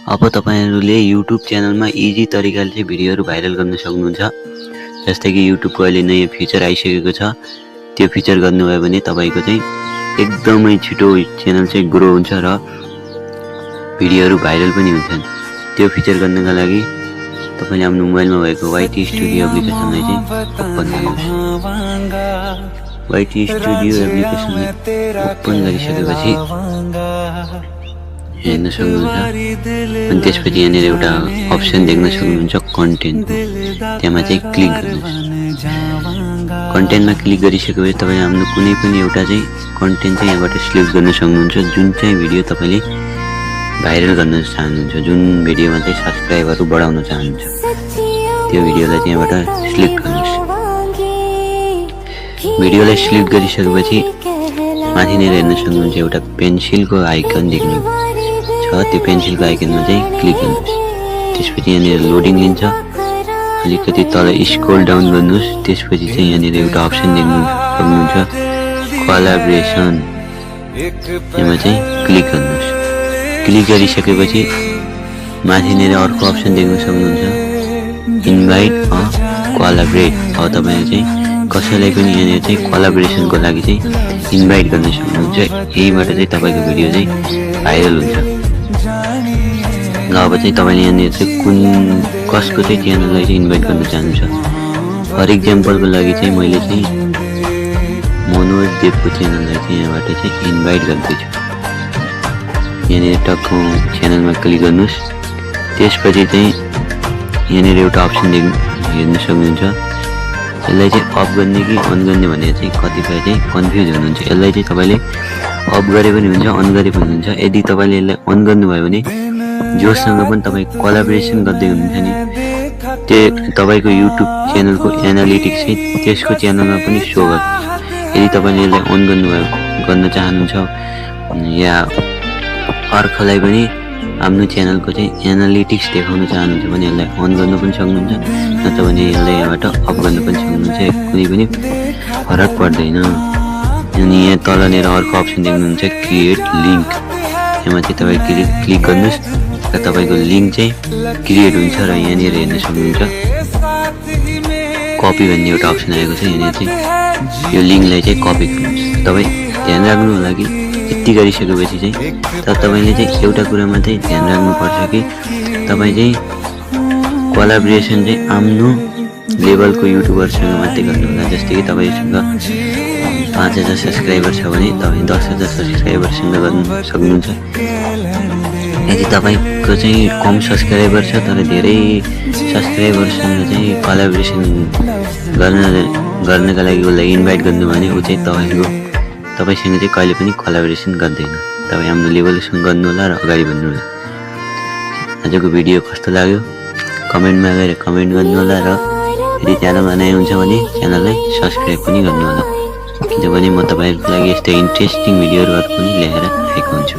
अब तपाईहरुले YouTube च्यानलमा इजी तरिकाले चाहिँ भिडियोहरु भाइरल गर्न सक्नुहुन्छ। जस्तै कि YouTube को अहिले नयाँ फिचर आइसकेको छ। त्यो फिचर गर्नुभयो भने तपाईको चाहिँ एकदमै छिटो च्यानल चाहिँ ग्रो हुन्छ र भिडियोहरु भाइरल पनि हुन्छन्। त्यो फिचर गर्नका लागि तपाईले आफ्नो मोबाइलमा भएको YT स्टुडियो एप्लिकेसनलाई चाहिँ ओपन गर्नुहोस्। YT स्टुडियो एप्लिकेसनलाई ओपन गरिसकेपछि हेर्न सक्नुहुन्छ। अनि त्यसपछि यहाँनिर एउटा अप्सन देख्न सक्नुहुन्छ कन्टेन्ट। त्यहाँ चाहिँ क्लिक गर्नुहोस्। कन्टेन्टमा क्लिक गरिसकेपछि तपाईले आफ्नो कुनै पनि एउटा चाहिँ कन्टेन्ट चाहिँ यहाँबाट सिलेक्ट गर्न सक्नुहुन्छ। जुन चाहिँ भिडियो तपाईले भाइरल गर्न चाहनुहुन्छ, जुन भिडियोमा चाहिँ सब्स्क्राइबरहरु बढाउन चाहनुहुन्छ, त्यो भिडियोलाई चाहिँ यहाँबाट सिलेक्ट गर्नुहोस्। भिडियोलाई सिलेक्ट गरिसकेपछि माथिनेर हेर्न सक्नुहुन्छ एउटा पेन्सिलको आइकन देख्नु छ। त्यो पेन्सिलको आइकनमा चाहिँ क्लिक गर्नुहोस्। त्यसपछि यहाँनिर लोडिङ लिन्छ। अलिकति तल स्क्रोल डाउन गर्नुहोस्। त्यसपछि चाहिँ यहाँनिर एउटा अप्सन देख्नु सक्नुहुन्छ कोलाबोरेसन। यसमा चाहिँ क्लिक गर्नुहोस्। क्लिक गरिसकेपछि माथिनेर अर्को अप्सन देख्न सक्नुहुन्छ इन्भाइट अ कोलाबोरेट। अब तपाईले चाहिँ कसैलाई पनि यहाँनिर चाहिँ कोलाबोरेसनको लागि चाहिँ इन्भाइट गर्न सक्नुहुन्छ। यहीबाट चाहिँ तपाईको भिडियो चाहिँ भाइरल हुन्छ। ल अब चाहिँ तपाईले यहाँनिर चाहिँ कुन कसको चाहिँ च्यानललाई चाहिँ इन्भाइट गर्न चाहनुहुन्छ। फर एक्जाम्पलको लागि चाहिँ मैले चाहिँ मनोज देवको च्यानललाई चाहिँ यहाँबाट चाहिँ इन्भाइट गर्दैछु। यहाँनिर टक्क च्यानलमा क्लिक गर्नुहोस्। त्यसपछि चाहिँ यहाँनिर एउटा अप्सन हेर्न सक्नुहुन्छ। यसलाई चाहिँ अफ गर्ने कि अन गर्ने भनेर चाहिँ कतिपय चाहिँ कन्फ्युज हुनुहुन्छ। यसलाई चाहिँ तपाईले अफ गरे पनि हुन्छ, अन गरे पनि हुन्छ। यदि तपाईले यसलाई अन गर्नुभयो भने जोसँग पनि तपाई कोलाबोरेसन गर्दै हुनुहुन्छ नि, त्यो तपाईको YouTube च्यानलको एनालिटिक्स चाहिँ त्यसको च्यानलमा पनि सो गर्छ। यदि तपाईले यसलाई अन गर्न चाहनुहुन्छ या अर्कोलाई पनि आफ्नो च्यानलको चाहिँ एनालिटिक्स देखाउन चाहनुहुन्छ भने यसलाई अन गर्न पनि सक्नुहुन्छ, नत्र भने यसलाई यहाँबाट अफ गर्न पनि सक्नुहुन्छ। कुनै पनि फरक पर्दैन। अनि यहाँ तलनेर अर्को अप्सन देख्नुहुन्छ क्रिएट लिंक। यसमा चाहिँ तपाई क्लिक गर्नुस् र तपाईको लिंक चाहिँ क्रिएट हुन्छ। र यहाँनिर हेर्न सक्नुहुन्छ कपी भन्ने एउटा अप्सन आएको छ। यहाँनिर चाहिँ यो लिंकलाई चाहिँ कपी गर्नुस्। तपाई ध्यान राख्नु होला कि यति गरिसकेपछि चाहिँ तपाईले चाहिँ एउटा कुरामा चाहिँ ध्यान राख्नुपर्छ कि तपाई चाहिँ कोलाबोरेसन चाहिँ आफ्नो लेभलको युट्युबरसँग मात्रै गर्नु होला। जस्तै कि तपाईसँग 5000 सब्स्क्राइबर छ भने तपाई 10000 सब्स्क्राइबरसँग गर्न सक्नुहुन्छ। यदि तपाईको चाहिँ कम सब्स्क्राइबर छ तर धेरै सब्स्क्राइबरसँग चाहिँ कोलाबोरेसन गर्नका लागि उसलाई इन्भाइट गर्नु भने उ चाहिँ तपाईसँग चाहिँ कहिले पनि कोलाबोरेसन गर्दैन। तपाई आफ्नो लेभलसँग गर्नु होला र अगाडि बढ्नु होला। आजको भिडियो कस्तो लाग्यो कमेन्टमा गएर कमेन्ट गर्नु होला र यदि च्यानलमा नयाँ हुन्छ भने च्यानललाई सब्स्क्राइब पनि गर्नु होला। किनभने म तपाईहरुको लागि यस्तै इन्ट्रेस्टिङ भिडियोहरु पनि ल्याएर आएको हुन्छु।